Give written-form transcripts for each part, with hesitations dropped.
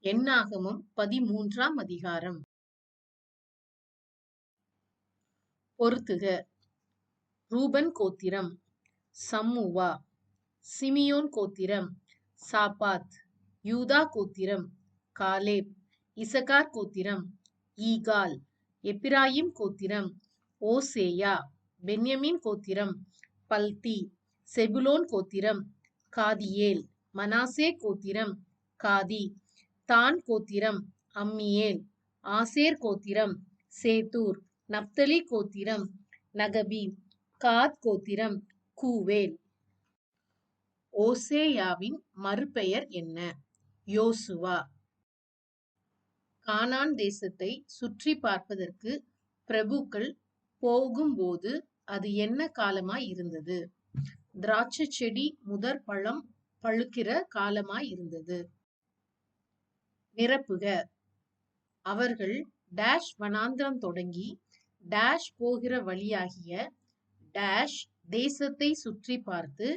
என்னாகமம் 13ஆம் அதிகாரம். பொறுத்துக. ரூபன் கோத்திரம் சம்முவா. சிமியோன் கோத்திரம் சாபாத். யூதா கோத்திரம் காலேப். இசகார் கோத்திரம் ஈகால். எப்பிராயிம் கோத்திரம் ஓசேயா. பென்யமீன் கோத்திரம் பல்தி. செபுலோன் கோத்திரம் காதியேல். மனாசே கோத்திரம் காதி. தான் கோத்திரம் அம்மியேல். ஆசேர் கோத்திரம் சேத்தூர். நப்தலி கோத்திரம் நகபி. காத் கோத்திரம் கூவேல். ஓசேயாவின் மறுபெயர் என்ன? யோசுவா. கானான் தேசத்தை சுற்றி பார்ப்பதற்கு பிரபுக்கள் போகும்போது அது என்ன காலமாய் இருந்தது? திராட்சை செடி முதற் பழம் பழுக்கிற காலமாய் இருந்தது. நிரப்புக. அவர்கள் டேஷ் வனாந்திரம் தொடங்கி டேஷ் போகிற வழியாகிய டேஷ் தேசத்தை சுற்றி பார்த்து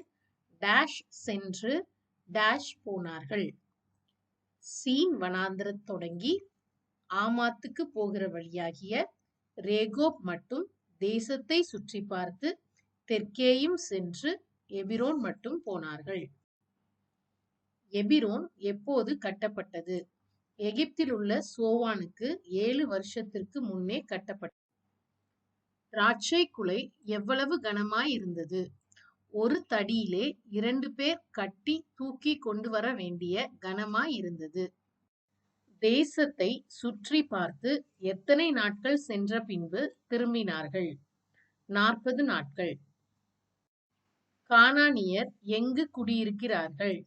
டேஷ் சென்று டேஷ் போனார்கள். சீன் வனாந்திரம் தொடங்கி ஆமாத்துக்கு போகிற வழியாகிய ரேகோப் மட்டும் தேசத்தை சுற்றி பார்த்து தெற்கேயும் சென்று எபிரோன் மட்டும் போனார்கள். எபிரோன் எப்போது கட்டப்பட்டது? எகிப்தில் உள்ள சோவானுக்கு 7 வருஷத்திற்கு முன்னே கட்டப்பட்டது. திராட்சை குலை எவ்வளவு கனமாய் இருந்தது? ஒரு தடியிலே 2 பேர் கட்டி தூக்கி கொண்டு வர வேண்டிய கனமாய் இருந்தது. தேசத்தை சுற்றி பார்த்து எத்தனை நாட்கள் சென்ற பின்பு திரும்பினார்கள்? 40 நாட்கள். கானானியர் எங்கு குடியிருக்கிறார்கள்?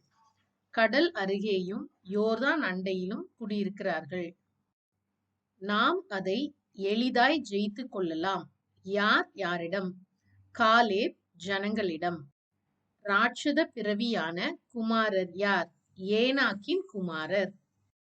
கடல் அருகேயும் யோர்தான் அண்டையிலும் குடியிருக்கிறார்கள். நாம் அதை எளிதாய் ஜெயித்து கொள்ளலாம். யார் யாரிடம்? காலேப் ஜனங்களிடம். ராட்சத பிறவியான குமாரர் யார்? ஏனாக்கின் குமாரர்.